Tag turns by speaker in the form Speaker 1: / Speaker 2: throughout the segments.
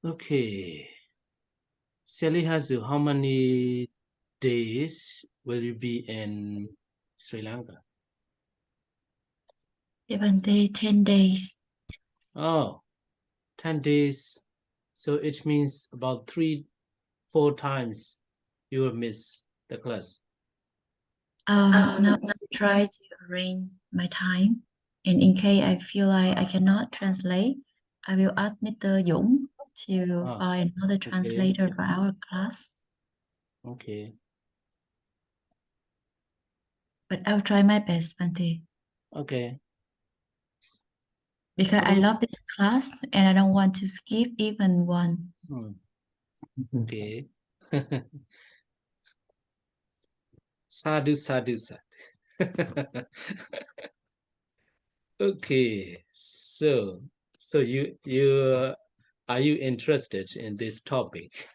Speaker 1: Okay. Salihazu, how many days will you be in Sri Lanka?
Speaker 2: Bhante, 10 days.
Speaker 1: Oh, 10 days. So it means about 3-4 times you will miss the class.
Speaker 2: Now I try to arrange my time. And in case I feel like I cannot translate, I will ask Mr. Dũng to find another translator for our class.
Speaker 1: Okay.
Speaker 2: But I'll try my best, Bhante.
Speaker 1: Okay.
Speaker 2: Because I love this class and I don't want to skip even one.
Speaker 1: Okay. Sadhu, sadhu, sadhu. Okay. So you are you interested in this topic?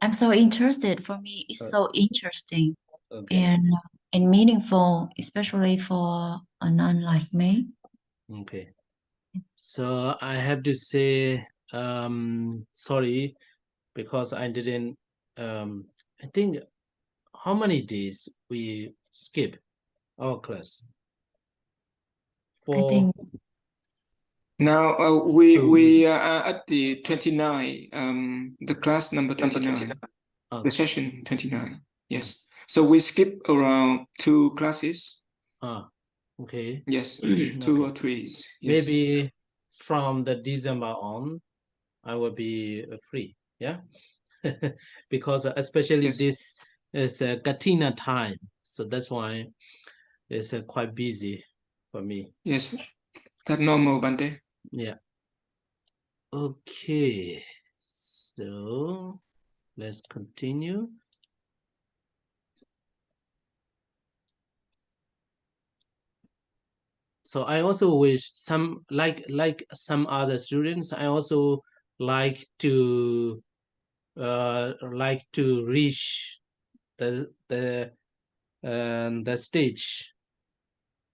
Speaker 2: I'm so interested. For me, it's so interesting
Speaker 1: Okay.
Speaker 2: and meaningful, especially for a nun like me.
Speaker 1: Okay. So I have to say sorry because I didn't I think how many days we skip our class?
Speaker 2: I think
Speaker 3: now we are at the 29 the class number 29 the session 29. Yes, so we skip around 2 classes.
Speaker 1: Okay.
Speaker 3: Yes, 2 or 3. Yes.
Speaker 1: Maybe from the December on I will be free, yeah. Because especially this is a Katina time, so that's why it's quite busy for me.
Speaker 3: Yes, that's normal, Bhante.
Speaker 1: Yeah. Okay, so let's continue. So I also wish some like some other students, I also like to reach the stage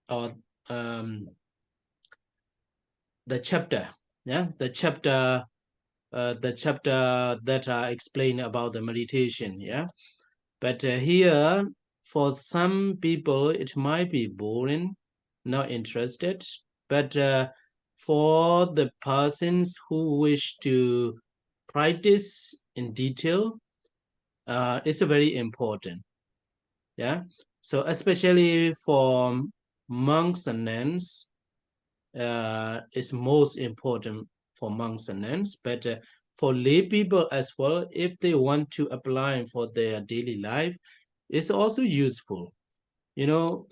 Speaker 1: or the chapter, yeah, the chapter that are explained about the meditation, yeah. But here for some people it might be boring, not interested, but for the persons who wish to practice in detail, it's very important, yeah. So especially for monks and nuns, it's most important for monks and nuns, but for lay people as well, if they want to apply for their daily life, it's also useful. You know,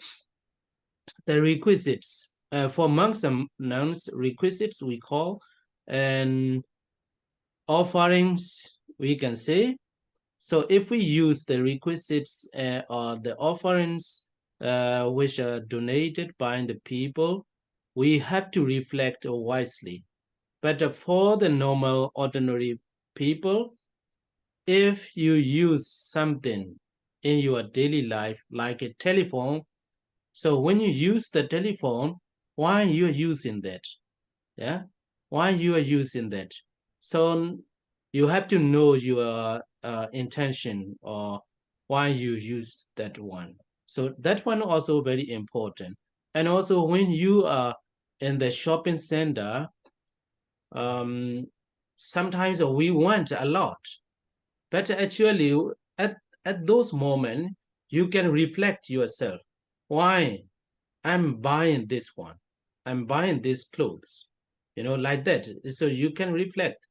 Speaker 1: the requisites for monks and nuns, requisites we call, and offerings we can say. So if we use the requisites or the offerings which are donated by the people, we have to reflect wisely. But for the normal, ordinary people, if you use something in your daily life, like a telephone, so when you use the telephone, why you are using that? Yeah, why you are using that? So you have to know your intention or why you use that one. So that one also very important. And also when you are in the shopping center, sometimes we want a lot, but actually at those moments you can reflect yourself, why I'm buying this one, I'm buying these clothes, like that. So you can reflect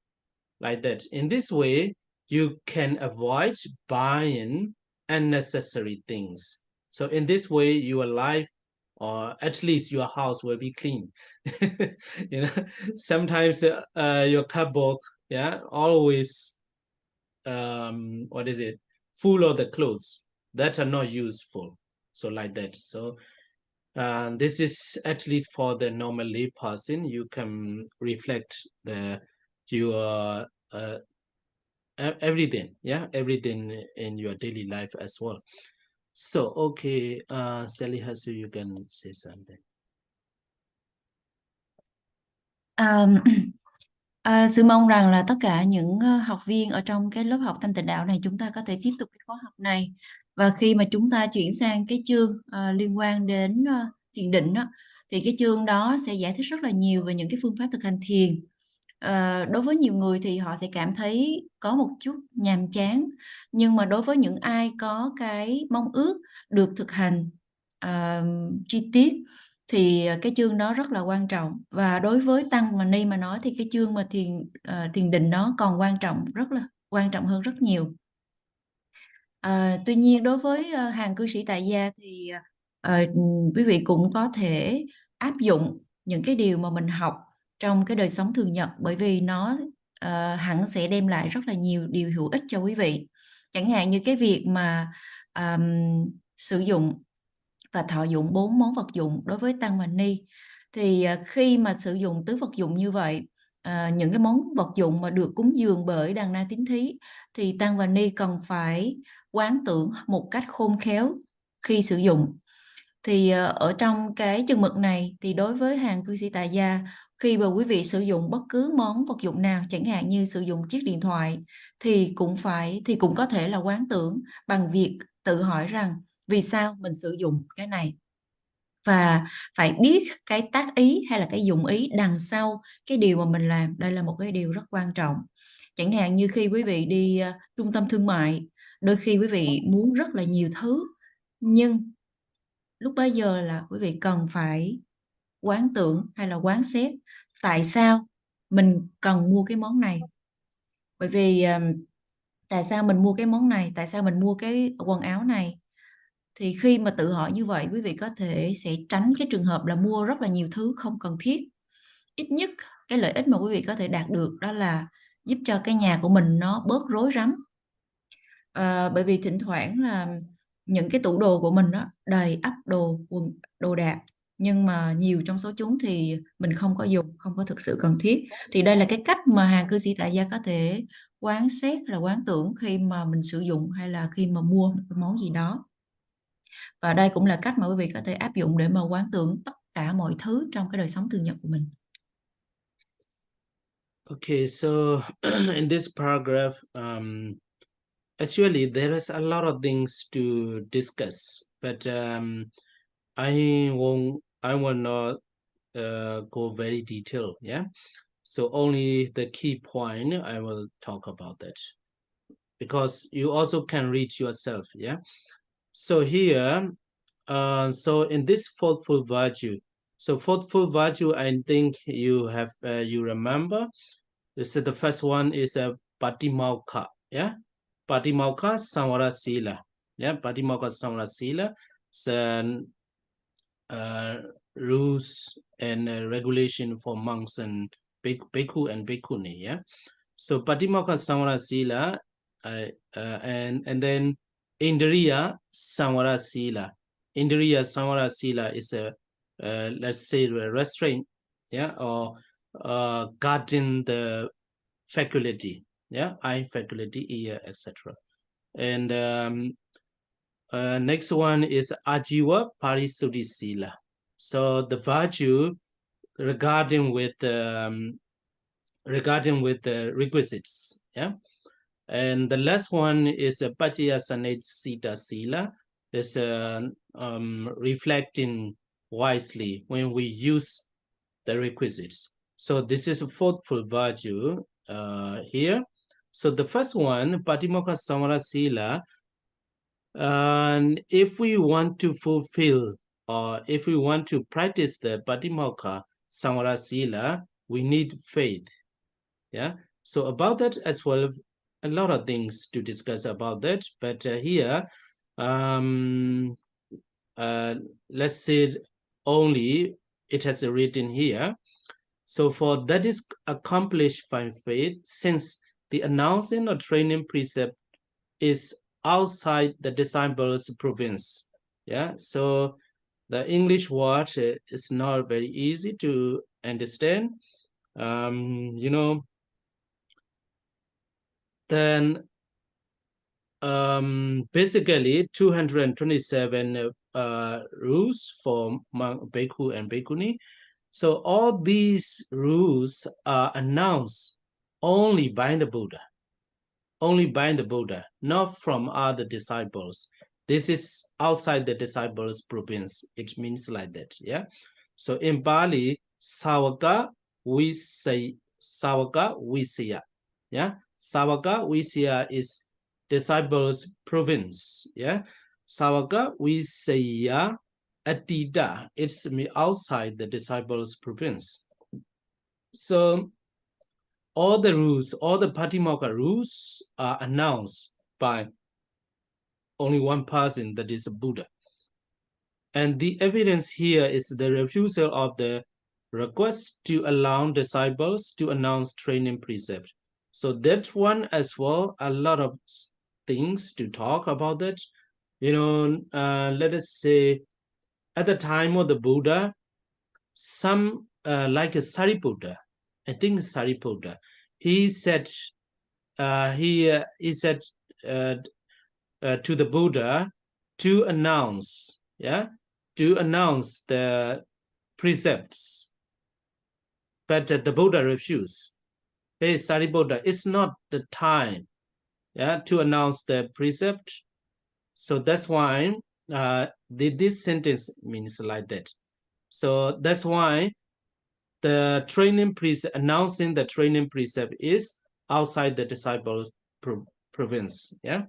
Speaker 1: like that. In this way you can avoid buying unnecessary things. So in this way your life, or at least your house, will be clean. Sometimes your cupboard, yeah, always what is it, full of the clothes that are not useful. So like that. So this is at least for the normal lay person. You can reflect your everything, yeah, everything in your daily life as well. So okay, Sally Hasu, you can say something.
Speaker 2: Sư mong rằng là tất cả những học viên ở trong cái lớp học Thanh Tịnh Đạo này chúng ta có thể tiếp tục cái khóa học này, và khi mà chúng ta chuyển sang cái chương liên quan đến thiền định đó, thì cái chương đó sẽ giải thích rất là nhiều về những cái phương pháp thực hành thiền. Đối với nhiều người thì họ sẽ cảm thấy có một chút nhàm chán, nhưng mà đối với những ai có cái mong ước được thực hành chi tiết thì cái chương đó rất là quan trọng. Và đối với tăng và ni mà nói thì cái chương mà thiền định đó còn rất là quan trọng hơn rất nhiều. Tuy nhiên đối với hàng cư sĩ tại gia thì quý vị cũng có thể áp dụng những cái điều mà mình học trong cái đời sống thường nhật, bởi vì nó hẳn sẽ đem lại rất là nhiều điều hữu ích cho quý vị. Chẳng hạn như cái việc mà sử dụng và thọ dụng 4 món vật dụng đối với tăng và ni, thì khi mà sử dụng tứ vật dụng như vậy, những cái món vật dụng mà được cúng dường bởi đàn na tín thí, thì tăng và ni cần phải quán tưởng một cách khôn khéo khi sử dụng. Thì ở trong cái chừng mực này thì đối với hàng cư sĩ tại gia, khi mà quý vị sử dụng bất cứ món vật dụng nào, chẳng hạn như sử dụng chiếc điện thoại, thì cũng có thể là quán tưởng bằng việc tự hỏi rằng vì sao mình sử dụng cái này, và phải biết cái tác ý hay là cái dụng ý đằng sau cái điều mà mình làm. Đây là một cái điều rất quan trọng. Chẳng hạn như khi quý vị đi trung tâm thương mại, đôi khi quý vị muốn rất là nhiều thứ, nhưng lúc bấy giờ là quý vị cần phải quán tưởng hay là quán xét tại sao mình cần mua cái món này. Bởi vì tại sao mình mua cái món này, tại sao mình mua cái quần áo này. Thì khi mà tự hỏi như vậy, quý vị có thể sẽ tránh cái trường hợp là mua rất là nhiều thứ không cần thiết. Ít nhất cái lợi ích mà quý vị có thể đạt được đó là giúp cho cái nhà của mình nó bớt rối rắm. Bởi vì thỉnh thoảng là những cái tủ đồ của mình đó đầy ắp đồ đạc, nhưng mà nhiều trong số chúng thì mình không có dùng, không có thực sự cần thiết. Thì đây là cái cách mà hàng cư sĩ tại gia có thể quán xét là quán tưởng khi mà mình sử dụng hay là khi mà mua một cái món gì đó. Và đây cũng là cách mà quý vị có thể áp dụng để mà quán tưởng tất cả mọi thứ trong cái đời sống thường nhật của mình.
Speaker 1: Okay, so in this paragraph, actually there is a lot of things to discuss, but I will not go very detailed. Yeah, so only the key point I will talk about that, because you also can read yourself. Yeah, so here, so in this fourthful virtue, so fourthful virtue, I think you have you remember. So the first one is a Patimaukkha. Yeah, Patimaukkha Samvara Sila. Yeah, Patimaukkha Samvara Sila. So rules and regulation for monks and bhikkhu and bhikkhuni. Yeah, so Patimaukkha Samvara Sila, and then Indriya Samvara Sila. Indriya Samvara Sila is a let's say a restraint, yeah, or guarding the faculty, yeah, eye faculty, ear, etc. And next one is Ajiva Parisuddhi-sīla. So the virtue regarding with the requisites, yeah. And the last one is a Paccaya-sanecita-sīla. Is reflecting wisely when we use the requisites. So this is a fourthful virtue here. So the first one, Patimaukkha Samvara Sīla, and if we want to fulfill or if we want to practice the Patimaukkha Samvara Sīla, we need faith. Yeah. So about that as well, a lot of things to discuss about that. But here, let's say only it has written here. So for that is accomplished by faith, since the announcing or training precept is outside the disciples' province. Yeah, so the English word is not very easy to understand. You know, then basically 227 rules for bhikkhu and bhikkhuni, So all these rules are announced only by the Buddha. Only by the Buddha, not from other disciples. This is outside the disciples' province. It means like that, yeah? So in Bali, Sāvaka Visaya, yeah? Sāvaka Visaya is disciples' province, yeah? Sāvaka Visaya Atita, it's outside the disciples' province. So all the rules, all the Patimokkha rules are announced by only one person, that is Buddha. And the evidence here is the refusal of the request to allow disciples to announce training precept. So that one as well, a lot of things to talk about that. You know, let us say at the time of the Buddha, some like a Sariputta, I think Sariputta, he said to the Buddha to announce, yeah, to announce the precepts, but the Buddha refused. Hey, Sariputta, it's not the time, yeah, to announce the precept. So that's why this sentence means like that. So that's why the training precept, announcing the training precept is outside the disciples' province, yeah.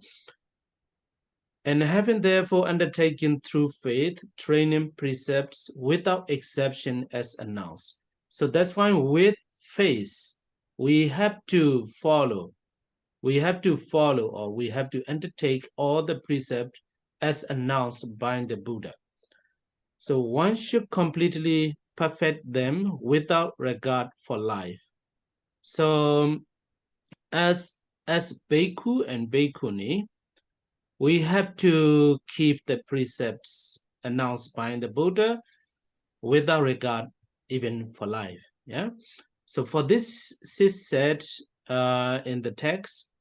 Speaker 1: And having therefore undertaken through faith training precepts without exception as announced. So that's why with faith we have to follow, or we have to undertake all the precepts as announced by the Buddha. So one should completely perfect them without regard for life. So as bhikkhu and bhikkhuni, we have to keep the precepts announced by the Buddha without regard even for life. Yeah. So for this is said in the text,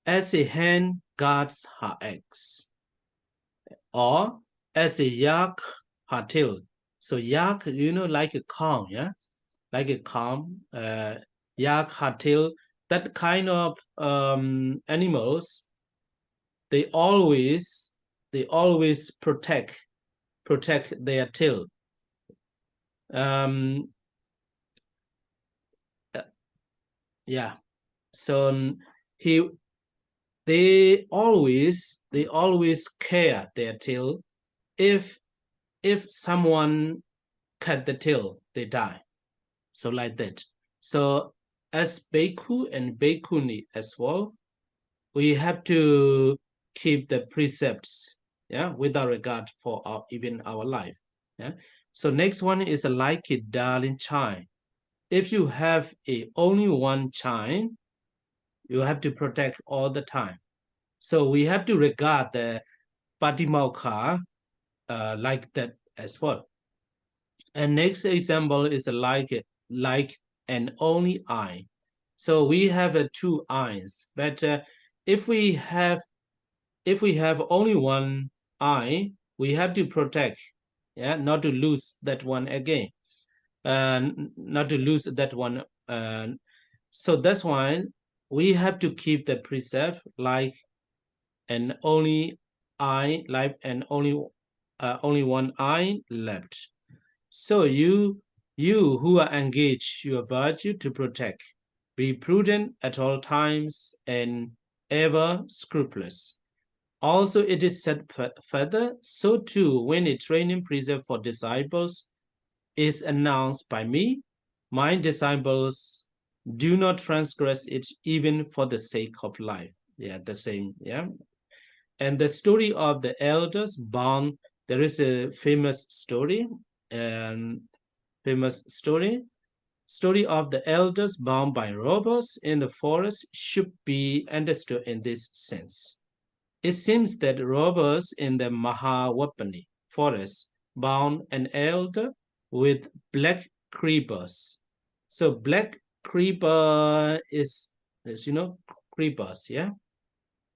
Speaker 1: as a hen guards her eggs, or as a yak her tail. So yak, you know, like a calm, yeah, like a calm, yak her tail. That kind of animals, they always protect their tail. Yeah. So they always care their tail. If someone cut the tail, they die. So like that. So as bhikkhu and bhikkhuni as well, we have to keep the precepts, yeah, without regard for even our life. Yeah. So next one is like a darling child. If you have only one child, you have to protect all the time. So we have to regard the Patimokkha like that as well. And next example is like an only eye. So we have two eyes, but if we have only one eye, we have to protect, yeah, not to lose that one again, not to lose that one. So that's why we have to keep the precept like an only eye, like an only one eye left. So you who are engaged your virtue to protect, be prudent at all times and ever scrupulous. Also, it is said further, so too, when a training precept for disciples is announced by me, my disciples do not transgress it even for the sake of life. Yeah, the same, yeah. And the story of the elders bound, there is a famous story, story of the elders bound by robbers in the forest should be understood in this sense. It seems that robbers in the Mahawapani forest bound an elder with black creepers. So black creeper is you know, creepers, yeah?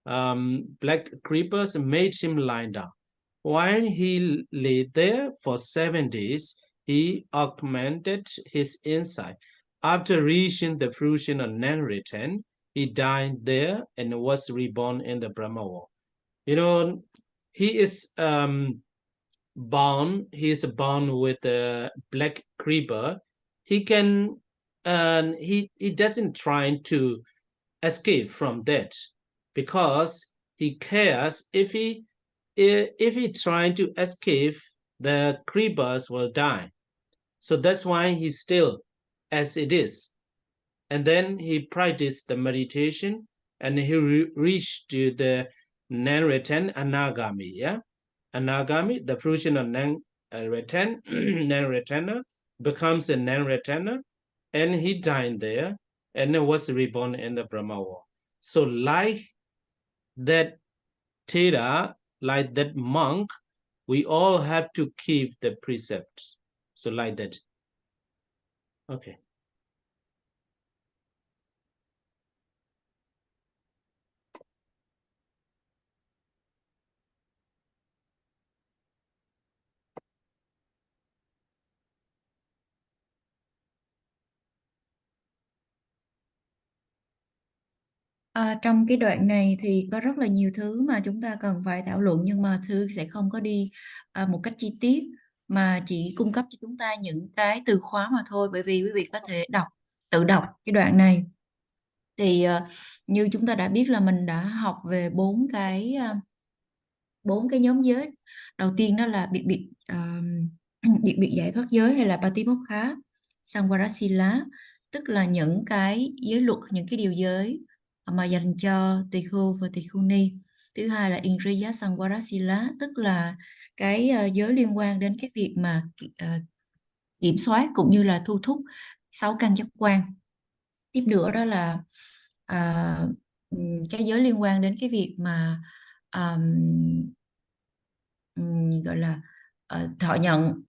Speaker 1: Black creepers made him lie down. While he lay there for 7 days, he augmented his insight. After reaching the fruition of non-return, he died there and was reborn in the Brahma world. You know, he is born with a black creeper. He can, he doesn't try to escape from that, because he cares if he trying to escape, the creepers will die. So that's why he's still as it is. And then he practiced the meditation, and he reached to the non-return anagami. Yeah, anagami, the fruition of non-returner, becomes a non-returner, and he died there and was reborn in the Brahma world. So like that Theta, like that monk, we all have to keep the precepts. So like that. Okay.
Speaker 2: Trong cái đoạn này thì có rất là nhiều thứ mà chúng ta cần phải thảo luận, nhưng mà Thư sẽ không có đi một cách chi tiết, mà chỉ cung cấp cho chúng ta những cái từ khóa mà thôi, bởi vì quý vị có thể tự đọc cái đoạn này. Thì như chúng ta đã biết là mình đã học về bốn cái nhóm giới. Đầu tiên đó là biệt giải thoát giới, hay là Patimokkha Samvarasila, tức là những cái giới luật, những cái điều giới mà dành cho tỳ khưu và tỳ khưu ni. Thứ hai là Indriya Samvarasila, tức là cái giới liên quan đến cái việc mà kiểm soát cũng như là thu thúc 6 căn giác quan. Tiếp nữa đó là cái giới liên quan đến cái việc mà gọi là thọ nhận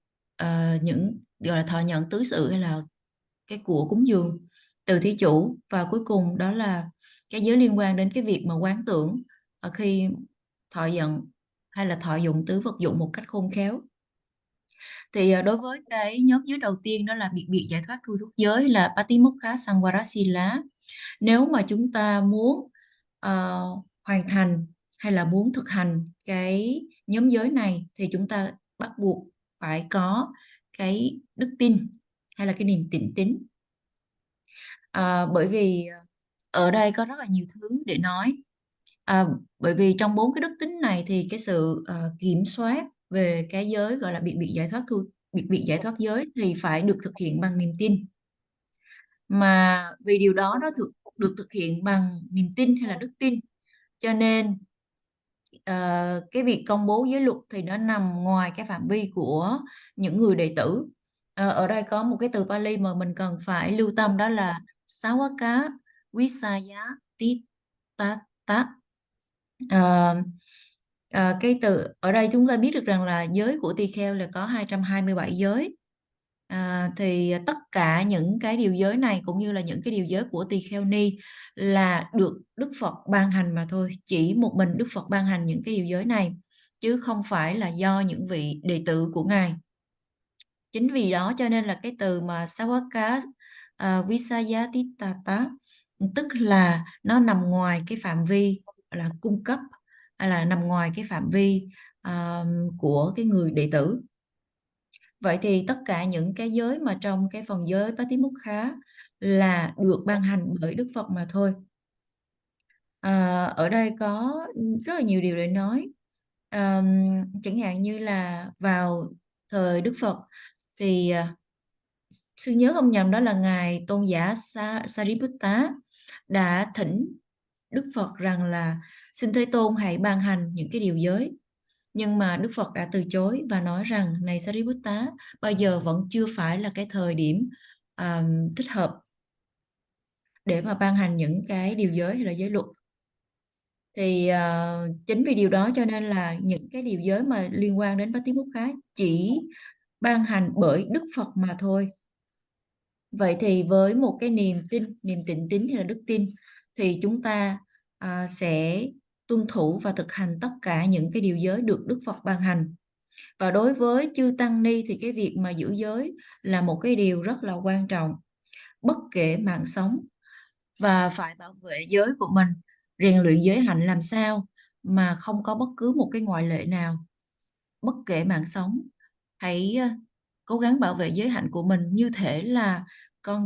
Speaker 2: những gọi là thọ nhận tứ sự, hay là cái của cúng dường từ thí chủ. Và cuối cùng đó là cái giới liên quan đến cái việc mà quán tưởng khi thọ nhận hay là thọ dụng tứ vật dụng một cách khôn khéo. Thì đối với cái nhóm giới đầu tiên, đó là biệt giải thoát thu thúc giới, là Patimokkha Samvarasila, nếu mà chúng ta muốn hoàn thành hay là muốn thực hành cái nhóm giới này, thì chúng ta bắt buộc phải có cái đức tin hay là cái niềm tịnh tín. Bởi vì ở đây có rất là nhiều thứ để nói. Bởi vì trong 4 cái đức tính này thì cái sự kiểm soát về cái giới gọi là biệt giải thoát giới thì phải được thực hiện bằng niềm tin. Mà vì điều đó nó được thực hiện bằng niềm tin hay là đức tin, cho nên cái việc công bố giới luật thì nó nằm ngoài cái phạm vi của những người đệ tử. Ở đây có một cái từ Pali mà mình cần phải lưu tâm, đó là Sāvaka Visayati Tata. Cái từ ở đây chúng ta biết được rằng là giới của tỳ kheo là có 227 giới. Thì tất cả những cái điều giới này cũng như là những cái điều giới của tỳ kheo ni là được Đức Phật ban hành mà thôi. Chỉ một mình Đức Phật ban hành những cái điều giới này, chứ không phải là do những vị đệ tử của Ngài. Chính vì đó cho nên là cái từ mà Sāvaka Visayati Tata, tức là nó nằm ngoài cái phạm vi là cung cấp, hay là nằm ngoài cái phạm vi của cái người đệ tử. Vậy thì tất cả những cái giới mà trong cái phần giới Patimokkha là được ban hành bởi Đức Phật mà thôi. Ở đây có rất là nhiều điều để nói. Chẳng hạn như là vào thời Đức Phật thì sư nhớ không nhầm đó là Ngài Tôn giả Sariputta đã thỉnh Đức Phật rằng là xin Thế Tôn hãy ban hành những cái điều giới. Nhưng mà Đức Phật đã từ chối và nói rằng này Sariputta, bây giờ vẫn chưa phải là cái thời điểm thích hợp để mà ban hành những cái điều giới hay là giới luật. Thì chính vì điều đó cho nên là những cái điều giới mà liên quan đến Patimokkha chỉ ban hành bởi Đức Phật mà thôi. Vậy thì với một cái niềm tịnh tín hay là đức tin, thì chúng ta sẽ tuân thủ và thực hành tất cả những cái điều giới được Đức Phật ban hành. Và đối với chư tăng ni thì cái việc mà giữ giới là một cái điều rất là quan trọng, bất kể mạng sống, và phải bảo vệ giới của mình, rèn luyện giới hạnh làm sao mà không có bất cứ một cái ngoại lệ nào. Bất kể mạng sống, hãy cố gắng bảo vệ giới hạnh của mình như thể là con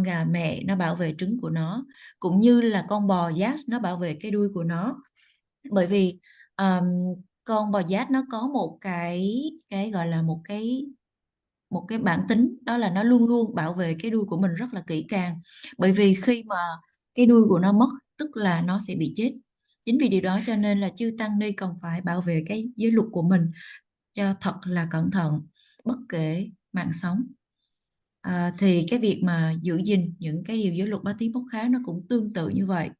Speaker 2: gà mẹ nó bảo vệ trứng của nó, cũng như là con bò giác nó bảo vệ cái đuôi của nó. Bởi vì con bò giác nó có một cái gọi là một cái bản tính, đó là nó luôn luôn bảo vệ cái đuôi của mình rất là kỹ càng. Bởi vì khi mà cái đuôi của nó mất, tức là nó sẽ bị chết. Chính vì điều đó cho nên là chư tăng ni cần phải bảo vệ cái giới luật của mình cho thật là cẩn thận, bất kể mạng sống. Thì cái việc mà giữ gìn những cái điều giới luật bá tý bốc khá nó cũng tương tự như vậy.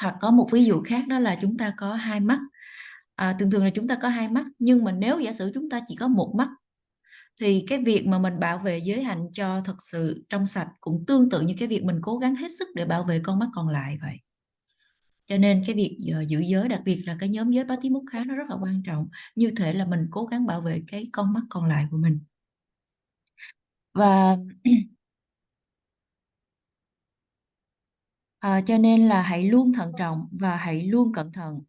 Speaker 2: Hoặc có một ví dụ khác, đó là chúng ta có hai mắt. Thường thường là chúng ta có hai mắt, nhưng mà nếu giả sử chúng ta chỉ có một mắt, thì cái việc mà mình bảo vệ giới hạnh cho thật sự trong sạch cũng tương tự như cái việc mình cố gắng hết sức để bảo vệ con mắt còn lại vậy. Cho nên cái việc giữ giới, đặc biệt là cái nhóm giới bá tý mốc khá, nó rất là quan trọng, như thể là mình cố gắng bảo vệ cái con mắt còn lại của mình. Và cho nên là hãy luôn thận trọng và hãy luôn cẩn thận.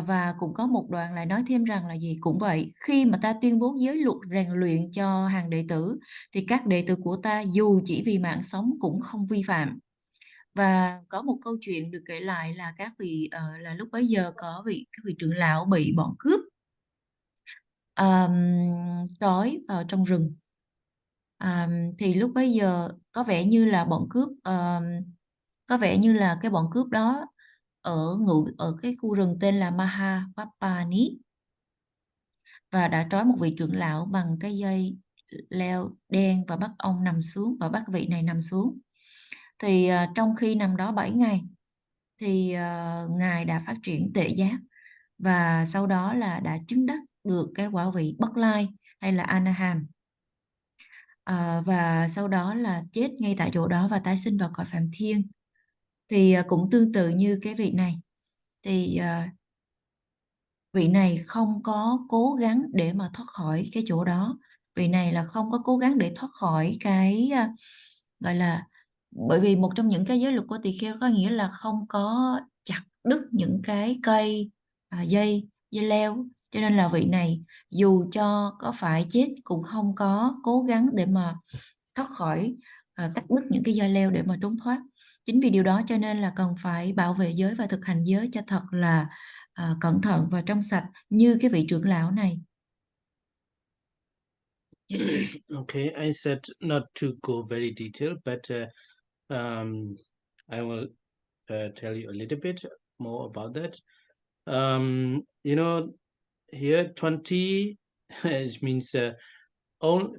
Speaker 2: Và cũng có một đoạn lại nói thêm rằng là gì? Cũng vậy, khi mà ta tuyên bố giới luật rèn luyện cho hàng đệ tử, thì các đệ tử của ta dù chỉ vì mạng sống cũng không vi phạm. Và có một câu chuyện được kể lại là các vị là lúc bấy giờ có các vị trưởng lão bị bọn cướp trói vào trong rừng. Thì lúc bấy giờ có vẻ như là bọn cướp cái bọn cướp đó ở cái khu rừng tên là Mahawapani, và đã trói một vị trưởng lão bằng cái dây leo đen và bắt ông nằm xuống, và bắt vị này nằm xuống. Thì trong khi nằm đó 7 ngày thì Ngài đã phát triển tuệ giác, và sau đó là đã chứng đắc được cái quả vị Bất Lai hay là Anaham. Và sau đó là chết ngay tại chỗ đó và tái sinh vào cõi Phạm Thiên. Thì cũng tương tự như cái vị này, thì vị này không có cố gắng để mà thoát khỏi cái chỗ đó. Vị này là không có cố gắng để thoát khỏi cái gọi là, bởi vì một trong những cái giới luật của tỳ kheo có nghĩa là không có chặt đứt những cái cây dây leo, cho nên là vị này dù cho có phải chết cũng không có cố gắng để mà thoát khỏi cắt đứt những cái dây leo để mà trốn thoát. Chính vì điều đó cho nên là cần phải bảo vệ giới và thực hành giới cho thật là cẩn thận và trong sạch như cái vị trưởng lão này.
Speaker 1: Okay, I said not to go very detailed, but I will tell you a little bit more about that. Here 20 it means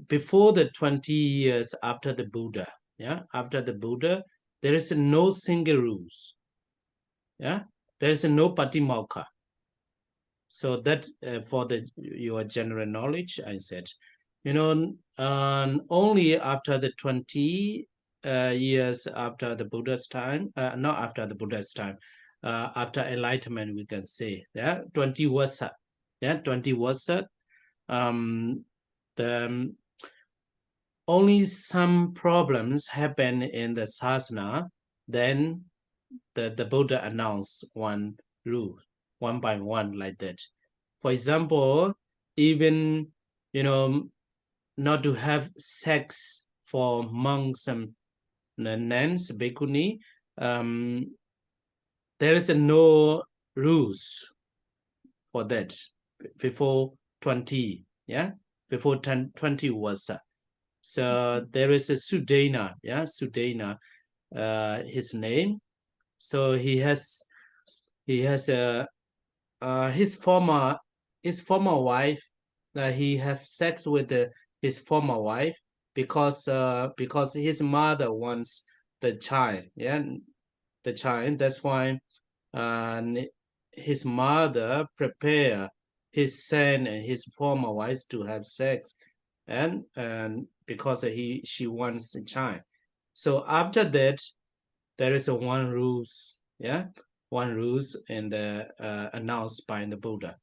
Speaker 1: before the 20 years after the Buddha, after the Buddha, there is no single rules. There is no patimokkha. So that for your general knowledge, I said, only after the 20 years after the Buddha's time, not after the Buddha's time, after enlightenment, we can say, 20 vasa, 20 vasa, only some problems happen in the sasana, then the Buddha announced one rule, one by one, like that. For example, even, not to have sex for monks and nuns, bhikkhuni, there is no rules for that before 20, before 20 was. So there is a Sudana, Sudana, his name. So he has his former wife. He have sex with his former wife because his mother wants the child. The child. That's why his mother prepare his son and his former wife to have sex, and because she wants a child. So after that, there is one rules, one rules in the announced by the Buddha.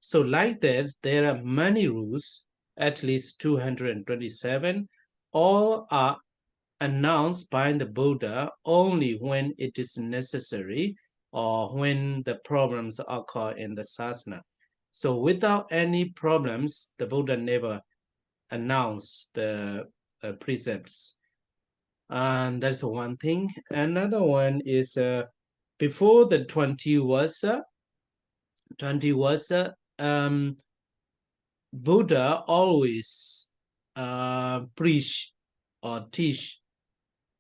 Speaker 1: So like that, there are many rules, at least 227. All are announced by the Buddha only when it is necessary or when the problems occur in the Sasana. So without any problems, the Buddha never announced the precepts. And that's one thing. Another one is before the 20 versa, Buddha always preach or teach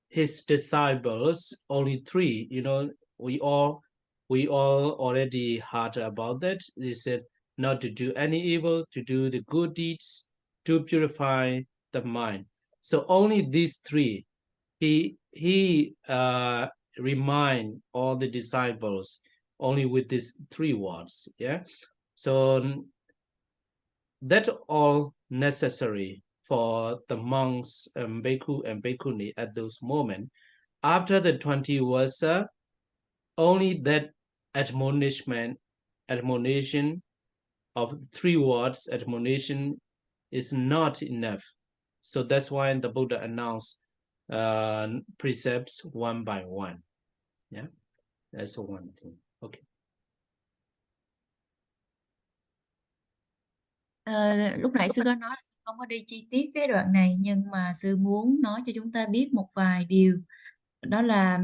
Speaker 1: his disciples only three. You know, we all already heard about that. He said not to do any evil, to do the good deeds, to purify the mind. So only these three. He remind all the disciples only with these three words. Yeah. So that's all necessary for the monks, bhikkhu and bhikkhuni at those moments. After the 20 versa, only that admonition of 3 words, admonition is not enough. So that's why the Buddha announced precepts one by one. Yeah, that's one thing. Okay.
Speaker 2: Lúc nãy sư có nói sư không có đi chi tiết cái đoạn này, nhưng mà sư muốn nói cho chúng ta biết một vài điều. Đó là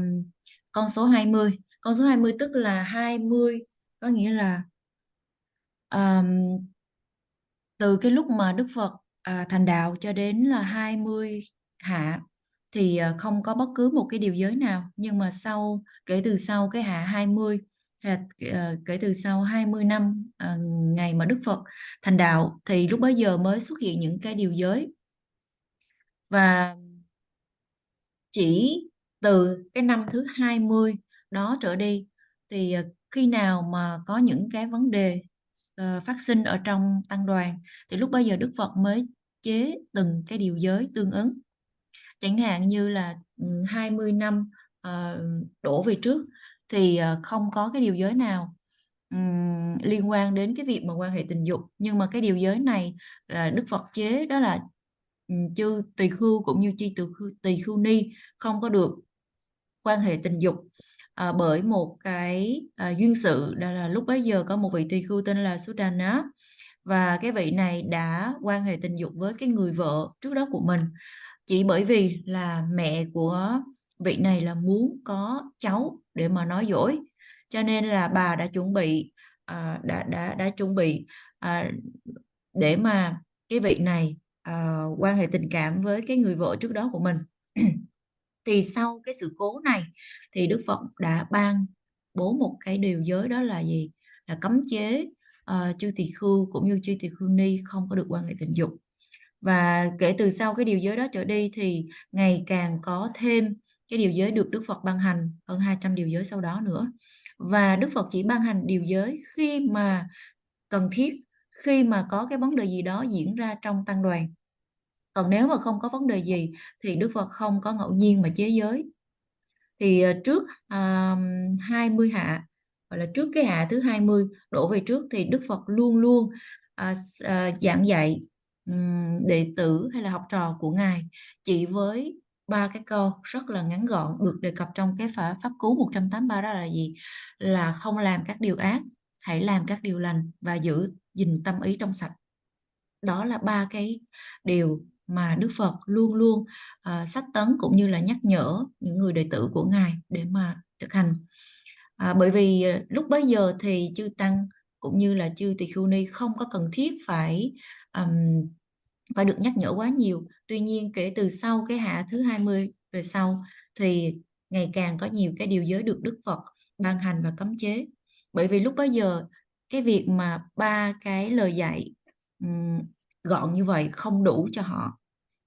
Speaker 2: con số 20. Con số 20 tức là 20, có nghĩa là từ cái lúc mà Đức Phật thành đạo cho đến là 20 hạ thì không có bất cứ một cái điều giới nào. Nhưng mà kể từ sau cái hạ 20, kể từ sau 20 năm ngày mà Đức Phật thành đạo thì lúc bấy giờ mới xuất hiện những cái điều giới. Và chỉ từ cái năm thứ 20 đó trở đi thì khi nào mà có những cái vấn đề phát sinh ở trong tăng đoàn thì lúc bấy giờ Đức Phật mới chế từng cái điều giới tương ứng. Chẳng hạn như là 20 năm đổ về trước thì không có cái điều giới nào liên quan đến cái việc mà quan hệ tình dục, nhưng mà cái điều giới này là Đức Phật chế, đó là chư tỳ khưu cũng như chi tỳ khưu ni không có được quan hệ tình dục bởi một cái duyên sự. Đó là lúc bấy giờ có một vị tỳ khưu tên là Suddhana, và cái vị này đã quan hệ tình dục với cái người vợ trước đó của mình, chỉ bởi vì là mẹ của vị này là muốn có cháu để mà nói dối, cho nên là bà đã chuẩn bị đã chuẩn bị để mà cái vị này quan hệ tình cảm với cái người vợ trước đó của mình. Thì sau cái sự cố này thì Đức Phật đã ban bố một cái điều giới, đó là gì? Là cấm chế chư tỳ khưu cũng như chư tỳ khưu ni không có được quan hệ tình dục. Và kể từ sau cái điều giới đó trở đi thì ngày càng có thêm cái điều giới được Đức Phật ban hành, hơn 200 điều giới sau đó nữa. Và Đức Phật chỉ ban hành điều giới khi mà cần thiết, khi mà có cái vấn đề gì đó diễn ra trong tăng đoàn. Còn nếu mà không có vấn đề gì thì Đức Phật không có ngẫu nhiên mà chế giới. Thì trước 20 hạ, gọi là trước cái hạ thứ 20 đổ về trước, thì Đức Phật luôn luôn giảng dạy đệ tử hay là học trò của Ngài chỉ với 3 cái câu rất là ngắn gọn được đề cập trong cái pháp cú 183, đó là gì? Là không làm các điều ác, hãy làm các điều lành và giữ gìn tâm ý trong sạch. Đó là 3 cái điều mà Đức Phật luôn luôn sách tấn cũng như là nhắc nhở những người đệ tử của Ngài để mà thực hành. Bởi vì lúc bấy giờ thì chư tăng cũng như là chư tỳ khưu ni không có cần thiết phải được nhắc nhở quá nhiều. Tuy nhiên kể từ sau cái hạ thứ 20 về sau thì ngày càng có nhiều cái điều giới được Đức Phật ban hành và cấm chế. Bởi vì lúc bấy giờ cái việc mà 3 cái lời dạy gọn như vậy không đủ cho họ,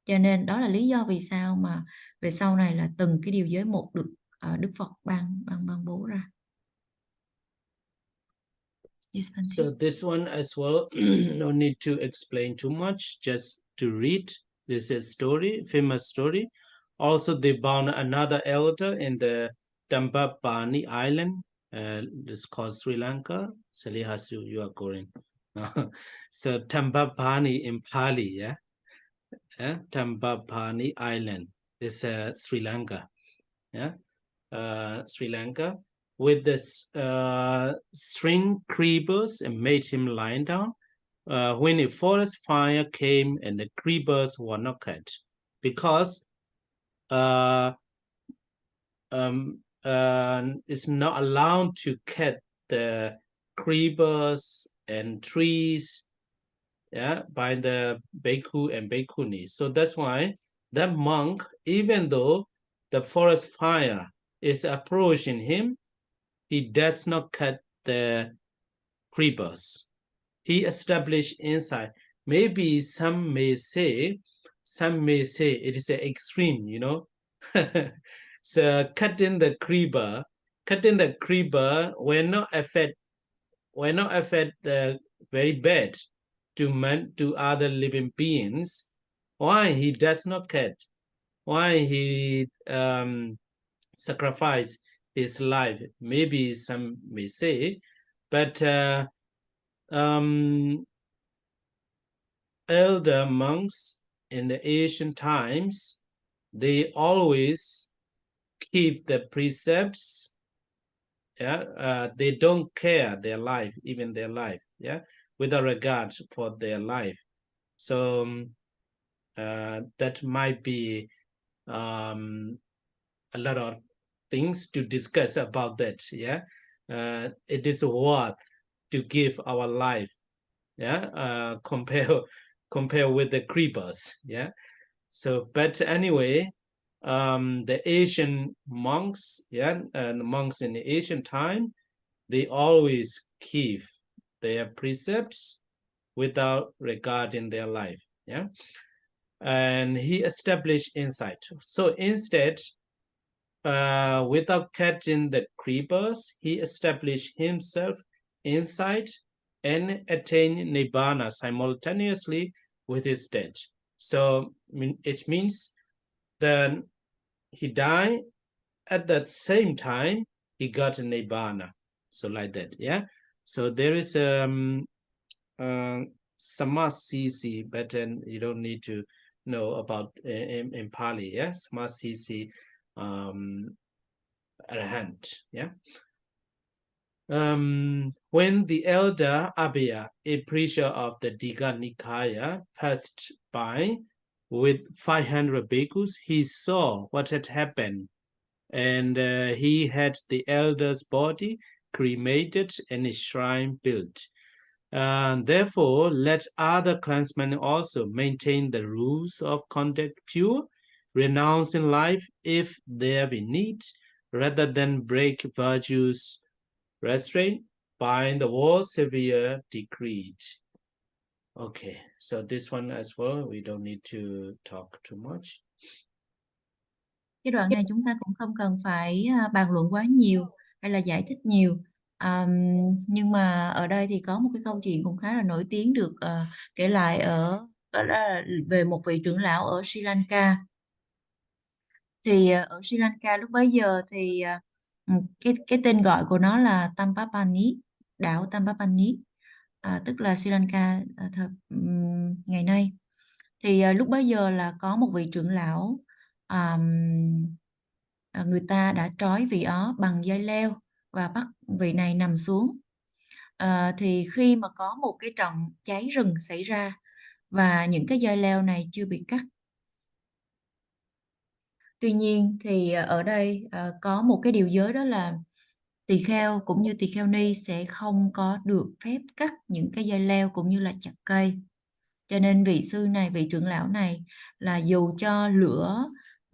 Speaker 2: cho nên đó là lý do vì sao mà về sau này là từng cái điều giới một được Đức Phật ban bố ra. Yes,
Speaker 1: so this one as well, no need to explain too much, just to read. This is story, famous story. Also, they bound another elder in the Tambapani island. It's called Sri Lanka. Salihasu, you are going. So Tambapani in Pali, yeah, Tambapani Island is Sri Lanka, yeah, Sri Lanka, with this string creepers and made him lie down. When a forest fire came and the creepers were not cut, because it's not allowed to cut the creepers and trees, yeah, by the bhikkhu and bhikkhuni. So that's why that monk, even though the forest fire is approaching him, he does not cut the creepers. He established inside. Maybe some may say it is an extreme, you know. So cutting the creeper will not affect the very bad to other living beings. Why he does not cut? Why he sacrifice his life? Maybe some may say, but elder monks in the ancient times, they always keep the precepts. Yeah, they don't care their life, even their life. Yeah, without regard for their life. So that might be a lot of things to discuss about that. Yeah, it is worth to give our life. Yeah, compare with the creepers. Yeah, so but anyway, the Asian monks, yeah, and monks in the ancient time, they always keep their precepts without regarding their life. Yeah, and he established insight. So instead, without catching the creepers, he established himself insight and attained nibbana simultaneously with his death. So it means that he died at that same time he got a nibbana. So like that, yeah. So there is samasisi, but then you don't need to know about in Pali, yeah. Samasisi arahant, yeah. When the elder Abhaya, a preacher of the Digha Nikaya, passed by with 500 bhikkhus, he saw what had happened, and he had the elder's body cremated and a shrine built. Therefore, let other clansmen also maintain the rules of conduct pure, renouncing life if there be need, rather than break virtues restraint by the war severe decreed. Okay, so this one as well, we don't need to talk too much.
Speaker 2: Cái đoạn này chúng ta cũng không cần phải bàn luận quá nhiều hay là giải thích nhiều. Nhưng mà ở đây thì có một cái câu chuyện cũng khá là nổi tiếng được kể lại về một vị trưởng lão ở Sri Lanka. Thì ở Sri Lanka lúc bấy giờ thì cái tên gọi của nó là Tampapani, đảo Tampapani, tức là Sri Lanka ngày nay. Thì lúc bấy giờ là có một vị trưởng lão, người ta đã trói vị đó bằng dây leo và bắt vị này nằm xuống. Thì khi mà có một cái trận cháy rừng xảy ra và những cái dây leo này chưa bị cắt. Tuy nhiên thì ở đây có một cái điều giới, đó là tỳ kheo cũng như tỳ kheo ni sẽ không có được phép cắt những cái dây leo cũng như là chặt cây. Cho nên vị sư này, vị trưởng lão này, là dù cho lửa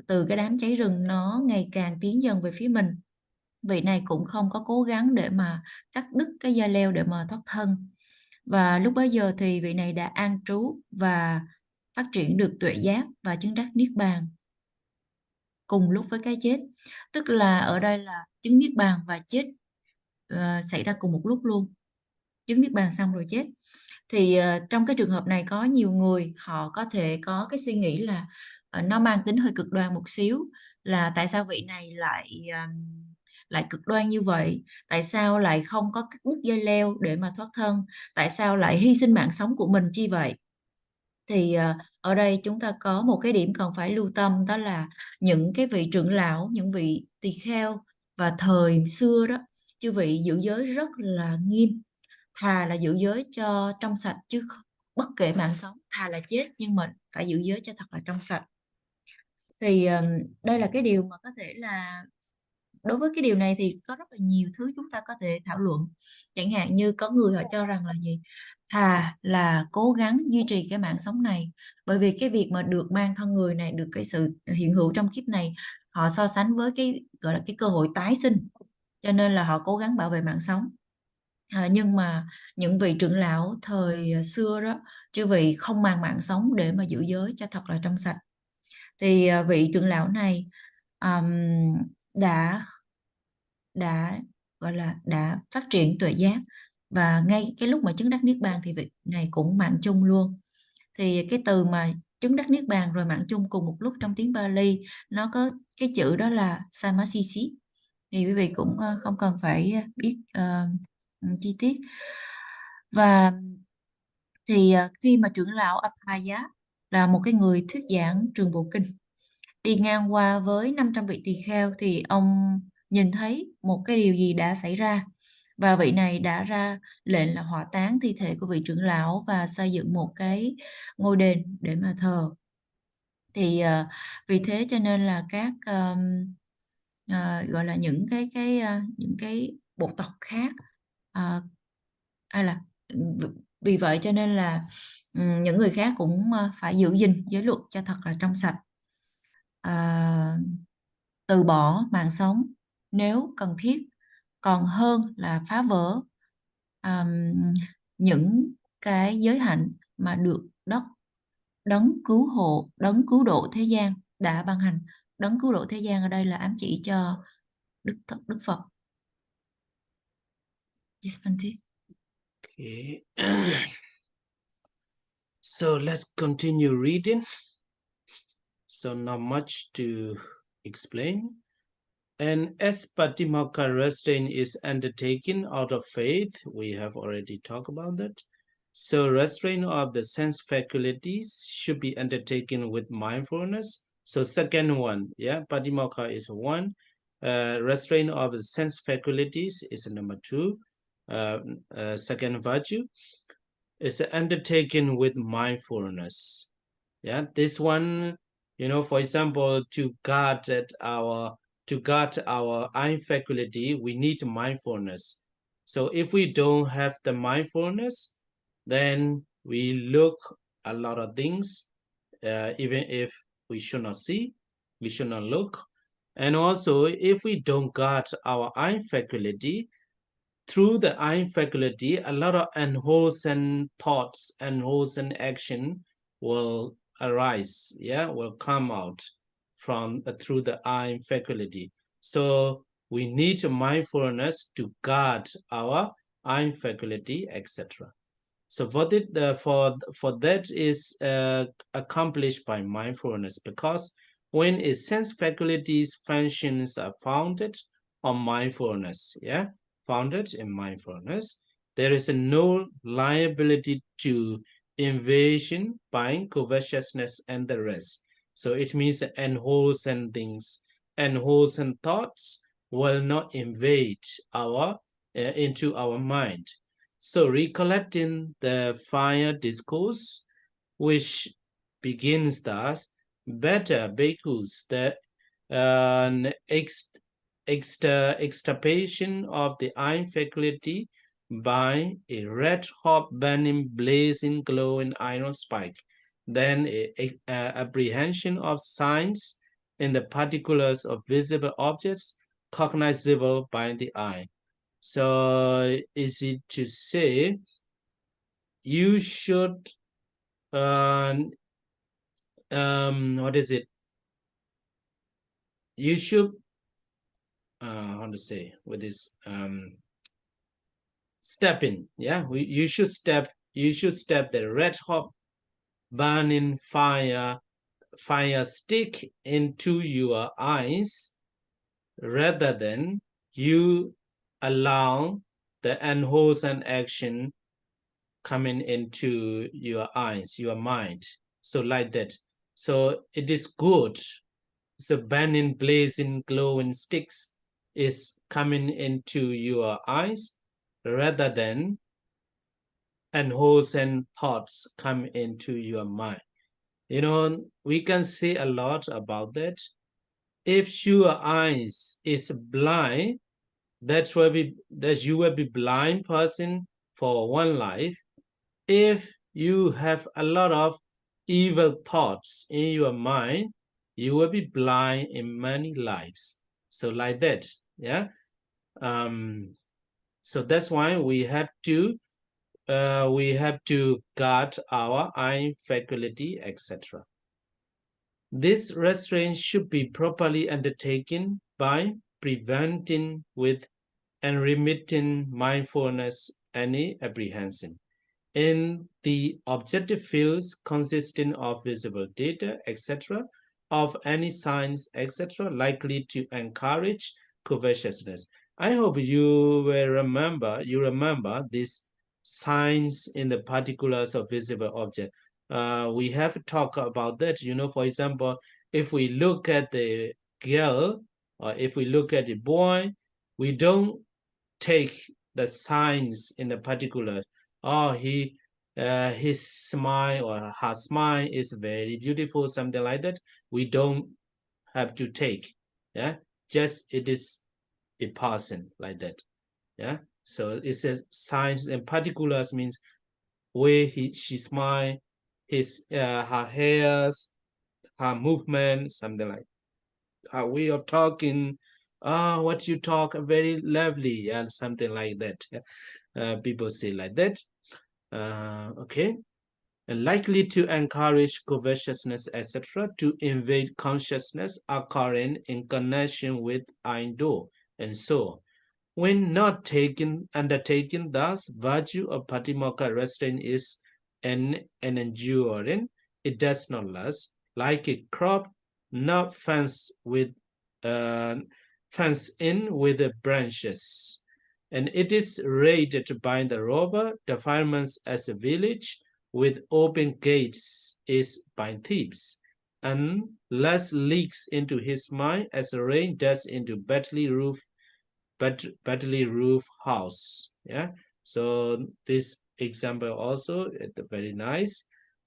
Speaker 2: từ cái đám cháy rừng nó ngày càng tiến dần về phía mình, vị này cũng không có cố gắng để mà cắt đứt cái dây leo để mà thoát thân. Và lúc bấy giờ thì vị này đã an trú và phát triển được tuệ giác và chứng đắc niết bàn cùng lúc với cái chết. Tức là ở đây là chứng niết bàn và chết xảy ra cùng một lúc luôn. Chứng niết bàn xong rồi chết. Thì trong cái trường hợp này có nhiều người họ có thể có cái suy nghĩ là nó mang tính hơi cực đoan một xíu, là tại sao vị này lại lại cực đoan như vậy? Tại sao lại không có các bước dây leo để mà thoát thân? Tại sao lại hy sinh mạng sống của mình chi vậy? Thì ở đây chúng ta có một cái điểm cần phải lưu tâm, đó là những cái vị trưởng lão, những vị tỳ kheo và thời xưa đó, chư vị giữ giới rất là nghiêm, thà là giữ giới cho trong sạch chứ bất kể mạng sống, thà là chết nhưng mà phải giữ giới cho thật là trong sạch. Thì đây là cái điều mà có thể là, đối với cái điều này thì có rất là nhiều thứ chúng ta có thể thảo luận. Chẳng hạn như có người họ cho rằng là gì? Thà là cố gắng duy trì cái mạng sống này, bởi vì cái việc mà được mang thân người này, được cái sự hiện hữu trong kiếp này, họ so sánh với cái gọi là cái cơ hội tái sinh, cho nên là họ cố gắng bảo vệ mạng sống. Nhưng mà những vị trưởng lão thời xưa đó, chư vị không màng mạng sống để mà giữ giới cho thật là trong sạch. Thì vị trưởng lão này đã gọi là đã phát triển tuệ giác, và ngay cái lúc mà chứng đắc niết bàn thì vị này cũng mạng chung luôn. Thì cái từ mà chứng đắc niết bàn rồi mạng chung cùng một lúc trong tiếng Pali, nó có cái chữ đó là samasisi, thì quý vị cũng không cần phải biết chi tiết. Và thì khi mà trưởng lão Abhaya là một cái người thuyết giảng Trường Bộ Kinh, đi ngang qua với 500 vị tỳ kheo, thì ông nhìn thấy một cái điều gì đã xảy ra, và vị này đã ra lệnh là hỏa táng thi thể của vị trưởng lão và xây dựng một cái ngôi đền để mà thờ. Thì vì thế cho nên là các gọi là những cái bộ tộc khác, hay là vì vậy cho nên là những người khác cũng phải giữ gìn giới luật cho thật là trong sạch, từ bỏ mạng sống nếu cần thiết, còn hơn là phá vỡ những cái giới hạnh mà được đấng cứu độ thế gian đã ban hành. Đấng cứu độ thế gian ở đây là ám chỉ cho Đức Phật.
Speaker 1: Okay. So let's continue reading. So not much to explain. And as Patimokha restraint is undertaken out of faith, we have already talked about that. So restraint of the sense faculties should be undertaken with mindfulness. So second one, yeah, Patimokha is one. Restraint of the sense faculties is number two. Second virtue is undertaken with mindfulness. Yeah, this one, for example, to guard our eye faculty, we need mindfulness. So if we don't have the mindfulness, then we look a lot of things, even if we should not see, we should not look. And also, if we don't guard our eye faculty, through the eye faculty, a lot of unwholesome thoughts, unwholesome action will arise, will come out from through the eye faculty. So we need mindfulness to guard our eye faculty, etc. So for that is accomplished by mindfulness, because when a sense faculties functions are founded on mindfulness, founded in mindfulness, there is no liability to invasion by covetousness and the rest. So it means that unwholesome things, unwholesome thoughts will not invade into our mind. So recollecting the fire discourse, which begins thus: better bhikkhus, the extirpation of the eye faculty by a red-hot burning blazing glowing iron spike, then apprehension of signs in the particulars of visible objects cognizable by the eye. So is it to say you should what is it? You should how to say with this step in, you should step the red hot burning fire stick into your eyes rather than you allow the unwholesome action coming into your eyes, your mind. So like that. So it is good. So burning, blazing, glowing sticks is coming into your eyes rather than unwholesome thoughts come into your mind. You know, we can say a lot about that. If your eyes is blind, that you will be blind person for one life. If you have a lot of evil thoughts in your mind, you will be blind in many lives. So like that, yeah. So that's why we have to guard our eye faculty, etc. This restraint should be properly undertaken by preventing with and remitting mindfulness any apprehension. In the objective fields consisting of visible data, etc., of any signs, etc., likely to encourage covetousness. I hope you will remember these signs in the particulars of visible object. We have talked about that. You know, for example, if we look at the girl or if we look at the boy, we don't take the signs in the particular. Oh, his smile or her smile is very beautiful, something like that. We don't have to take. Yeah, just it is a person like that. Yeah, so it's a signs and particulars means way she smile, her hairs, her movement, something like her way of talking. What you talk very lovely and something like that. People say like that. Okay, and likely to encourage covetousness, etc., to invade consciousness occurring in connection with Indo, and so on. When not undertaken, thus, virtue of patimokkha restraint is an enduring. It does not last, like a crop not fenced in with the branches. And it is raided by the robber. Defilements as a village with open gates is by thieves, and less leaks into his mind as rain does into badly roof house. Yeah, so this example also is very nice.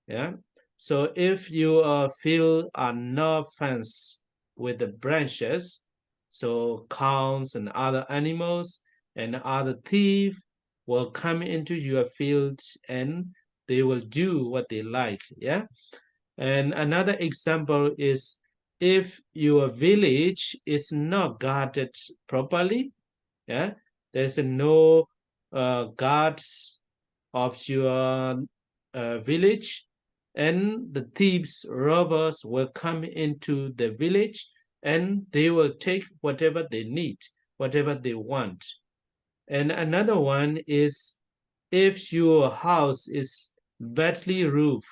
Speaker 1: Yeah, so if you feel are not fenced with the branches, so cows and other animals and other thieves will come into your field and they will do what they like. Yeah, and another example is if your village is not guarded properly. Yeah, there's no guards of your village, and the thieves, robbers will come into the village and they will take whatever they need, whatever they want. And another one is if your house is badly roofed,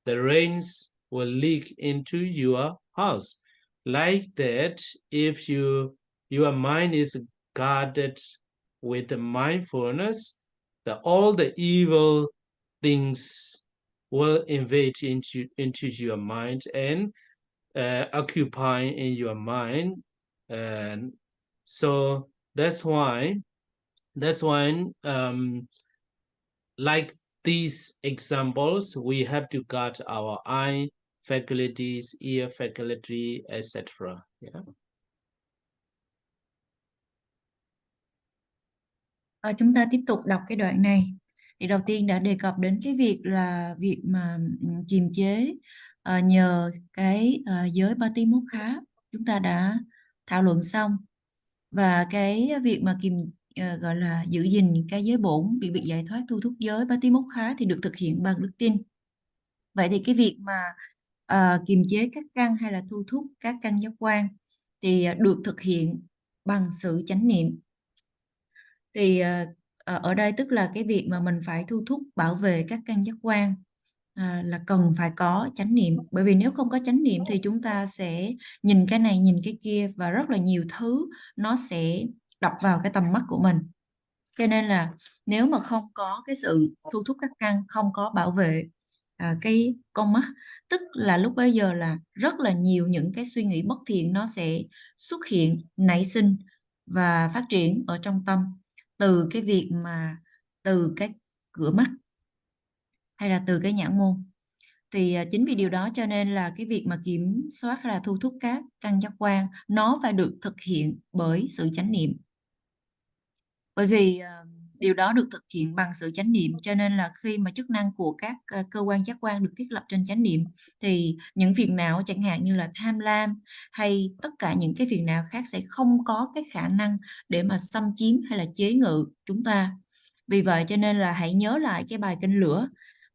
Speaker 1: the rains will leak into your house. Like that, if your mind is guarded with mindfulness, all the evil things will invade into your mind and occupy in your mind. And so that's why like these examples, we have to guard our eye faculties, ear faculty, etc. Yeah.
Speaker 2: Chúng ta tiếp tục đọc cái đoạn này. Thì đầu tiên đã đề cập đến cái việc mà kiềm chế nhờ cái giới Patimokha chúng ta đã thảo luận xong, và cái việc mà gọi là giữ gìn cái giới bổn bị giải thoát tu thúc giới Patimokha thì được thực hiện bằng đức tin. Vậy thì cái việc mà kiềm chế các căn hay là thu thúc các căn giác quan thì được thực hiện bằng sự chánh niệm. Thì ở đây tức là cái việc mà mình phải thu thúc bảo vệ các căn giác quan là cần phải có chánh niệm. Bởi vì nếu không có chánh niệm thì chúng ta sẽ nhìn cái này, nhìn cái kia và rất là nhiều thứ nó sẽ đập vào cái tầm mắt của mình. Cho nên là nếu mà không có cái sự thu thúc các căn, không có bảo vệ cái con mắt, tức là lúc bấy giờ là rất là nhiều những cái suy nghĩ bất thiện nó sẽ xuất hiện, nảy sinh và phát triển ở trong tâm từ cái việc mà từ cái cửa mắt hay là từ cái nhãn môn. Thì chính vì điều đó cho nên là cái việc mà kiểm soát hay là thu thúc các căn giác quan nó phải được thực hiện bởi sự chánh niệm. Bởi vì điều đó được thực hiện bằng sự chánh niệm, cho nên là khi mà chức năng của các cơ quan giác quan được thiết lập trên chánh niệm thì những phiền não chẳng hạn như là tham lam hay tất cả những cái phiền não khác sẽ không có cái khả năng để mà xâm chiếm hay là chế ngự chúng ta. Vì vậy cho nên là hãy nhớ lại cái bài kinh lửa,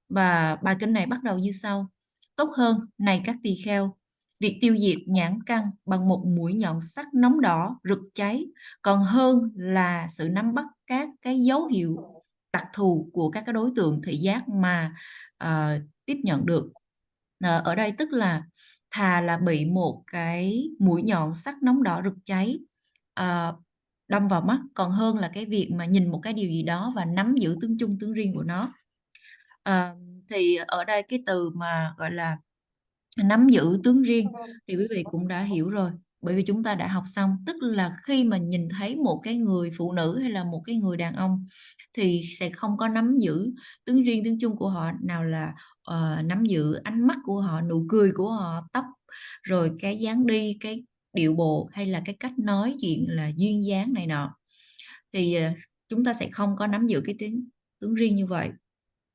Speaker 2: và bài kinh này bắt đầu như sau: tốt hơn này các tỳ kheo, việc tiêu diệt nhãn căn bằng một mũi nhọn sắc nóng đỏ rực cháy còn hơn là sự nắm bắt các cái dấu hiệu đặc thù của các cái đối tượng thị giác mà tiếp nhận được. Ở đây tức là thà là bị một cái mũi nhọn sắc nóng đỏ rực cháy đâm vào mắt còn hơn là cái việc mà nhìn một cái điều gì đó và nắm giữ tướng chung tướng riêng của nó. Thì ở đây cái từ mà gọi là nắm giữ tướng riêng thì quý vị cũng đã hiểu rồi, bởi vì chúng ta đã học xong, tức là khi mà nhìn thấy một cái người phụ nữ hay là một cái người đàn ông thì sẽ không có nắm giữ tướng riêng tướng chung của họ, nào là nắm giữ ánh mắt của họ, nụ cười của họ, tóc, rồi cái dáng đi, cái điệu bộ hay là cái cách nói chuyện là duyên dáng này nọ, thì chúng ta sẽ không có nắm giữ cái tướng riêng như vậy.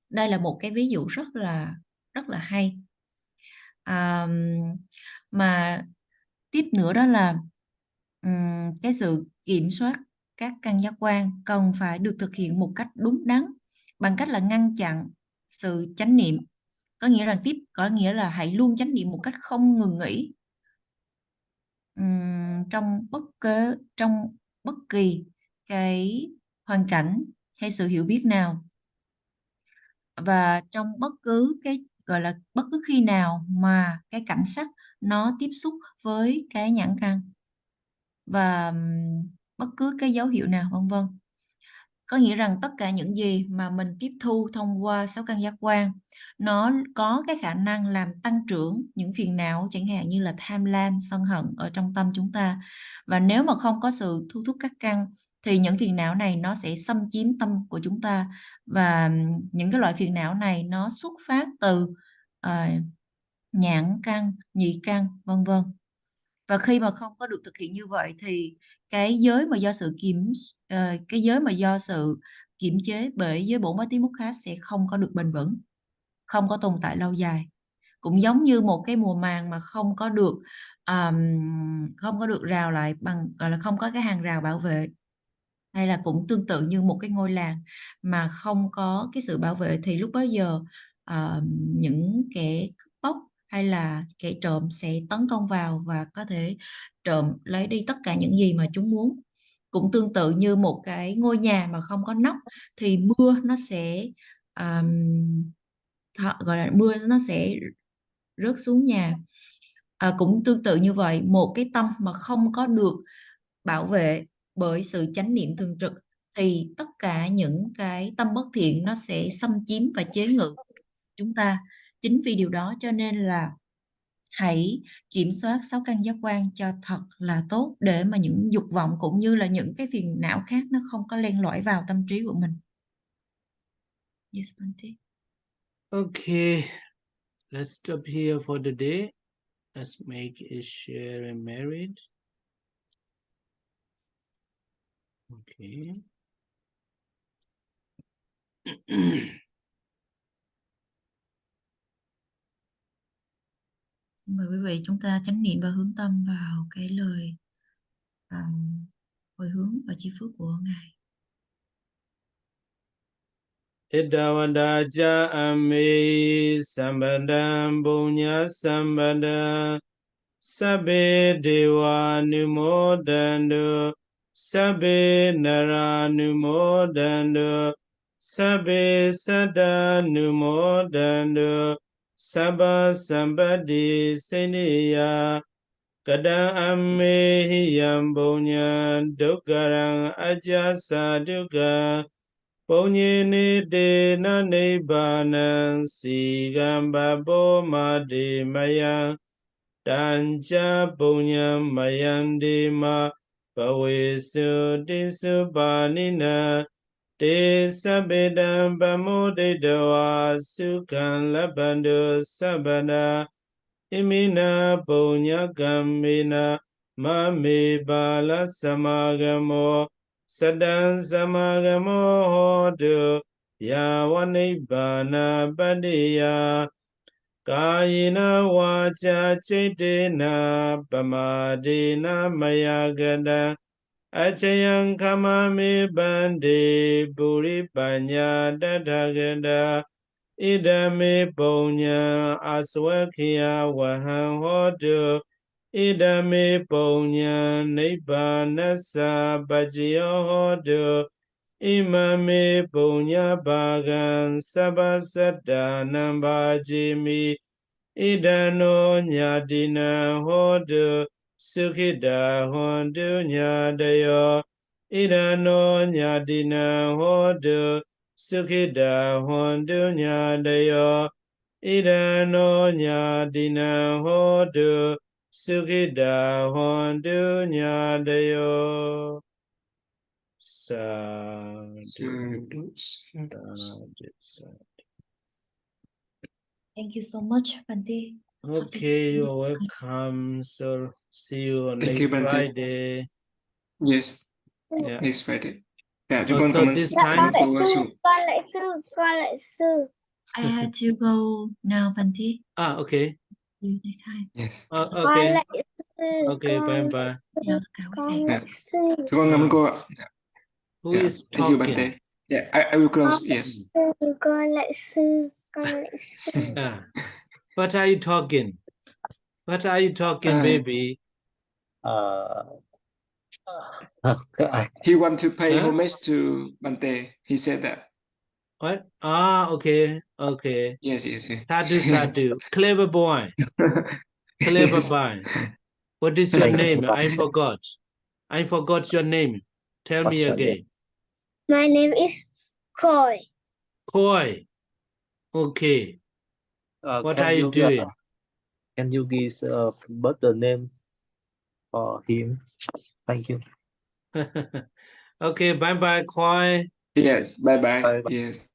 Speaker 2: Đây là một cái ví dụ rất là hay. Mà tiếp nữa đó là cái sự kiểm soát các căn giác quan cần phải được thực hiện một cách đúng đắn bằng cách là ngăn chặn sự chánh niệm, có nghĩa là hãy luôn chánh niệm một cách không ngừng nghỉ trong bất kỳ cái hoàn cảnh hay sự hiểu biết nào, và trong bất cứ cái gọi là bất cứ khi nào mà cái cảnh sắc nó tiếp xúc với cái nhãn căn và bất cứ cái dấu hiệu nào vân vân. Có nghĩa rằng tất cả những gì mà mình tiếp thu thông qua 6 căn giác quan nó có cái khả năng làm tăng trưởng những phiền não chẳng hạn như là tham lam, sân hận ở trong tâm chúng ta. Và nếu mà không có sự thu thúc các căn thì những phiền não này nó sẽ xâm chiếm tâm của chúng ta, và những cái loại phiền não này nó xuất phát từ nhãn căn, nhị căn vân vân. Và khi mà không có được thực hiện như vậy thì cái giới mà do sự kiểm chế bởi giới bổn bát tí múc khác sẽ không có được bền vững, không có tồn tại lâu dài. Cũng giống như một cái mùa màng mà không có được rào lại bằng, gọi là không có cái hàng rào bảo vệ, hay là cũng tương tự như một cái ngôi làng mà không có cái sự bảo vệ thì lúc bấy giờ những kẻ cướp bóc hay là kẻ trộm sẽ tấn công vào và có thể trộm lấy đi tất cả những gì mà chúng muốn. Cũng tương tự như một cái ngôi nhà mà không có nóc thì mưa nó sẽ gọi là mưa nó sẽ rớt xuống nhà. Cũng tương tự như vậy, một cái tâm mà không có được bảo vệ bởi sự chánh niệm thường trực thì tất cả những cái tâm bất thiện nó sẽ xâm chiếm và chế ngự chúng ta. Chính vì điều đó cho nên là hãy kiểm soát 6 căn giác quan cho thật là tốt, để mà những dục vọng cũng như là những cái phiền não khác nó không có len lỏi vào tâm trí của mình. Yes, Bante.
Speaker 1: Okay, let's stop here for the day. Let's make a share and merit. Okay.
Speaker 2: Mời quý vị chúng ta chánh niệm và hướng tâm vào cái lời hồi hướng và chi phước của Ngài.
Speaker 1: Idavadaja ame sambandam bunya sambandam sabbe deva numodandu sabbe nara numodandu Sabbe Sada Numodando Sabba Sambadi Seniya Kada Amehi Yambonya Dogarang Ajasa Duga Ponyene de na Nibbana Sigamba Boma de Maya Danja Bonya Mayandi Ma Bawesu Disubanina De Sabedam Bamode Doa Sukan Labando Sabana Imina Bonya Gambina Mame Bala Samagamo Sadan Samagamo Hodu Yawanibana Badia Kayina Wacha Chedena Bamadina Mayagada Achayang Kamami Bande Buri Banya Dadagada Idame Bonya Aswakia Wahan Hodu Idame Bonya Nibanasa Bajio Hodu Imame Bonya Bagan Sabasada Nambajimi Idano Nyadina Hodu Sukhida Hondu Nyadayo Idano Nyadina Hodu Sukhida Hondu Nyadayo Idano Nyadina Hodu Sukhida Hondu Nyadayo Sadhu.
Speaker 2: Thank you so much, Bante.
Speaker 1: Okay, you're welcome. So see you on
Speaker 3: Thank you,
Speaker 1: next
Speaker 3: Bante.
Speaker 1: Friday.
Speaker 3: Yes,
Speaker 1: Yeah.
Speaker 3: next Friday. Dạ, chúng
Speaker 1: Oh,
Speaker 3: con
Speaker 1: so
Speaker 3: cảm ơn
Speaker 1: this
Speaker 3: cảm
Speaker 1: time-
Speaker 3: ơn cô Su.
Speaker 4: Con lại sư.
Speaker 2: I had to go now, Bante.
Speaker 1: Okay.
Speaker 2: See you next time.
Speaker 3: Yes.
Speaker 4: Con
Speaker 1: Okay.
Speaker 4: lại sư.
Speaker 1: Okay, bye bye.
Speaker 2: Chào tất cả quý
Speaker 4: Con
Speaker 2: vị.
Speaker 4: lại sư.
Speaker 3: Chúng con cảm ơn cô ạ.
Speaker 1: Who
Speaker 3: Yeah,
Speaker 1: is
Speaker 3: thank you,
Speaker 1: talking?
Speaker 3: Bante. Yeah, I will close. Yes.
Speaker 4: Con lại sư. Con lại sư.
Speaker 1: What are you talking? What are you talking, baby?
Speaker 3: He want to pay
Speaker 1: Huh?
Speaker 3: homage to Bante. He said that.
Speaker 1: What? Okay.
Speaker 3: Yes.
Speaker 1: Sadhu, sadhu. Clever boy. Clever
Speaker 3: Yes.
Speaker 1: boy. What is your name? I forgot. I forgot your name. Tell me again.
Speaker 4: My name is Khoi.
Speaker 1: Koi. Okay. What
Speaker 5: Can
Speaker 1: are you doing?
Speaker 5: Can you give birthday name for him? Thank you.
Speaker 1: Okay, bye bye, Koi.
Speaker 3: Yes. Bye.
Speaker 5: Bye.
Speaker 3: Yes.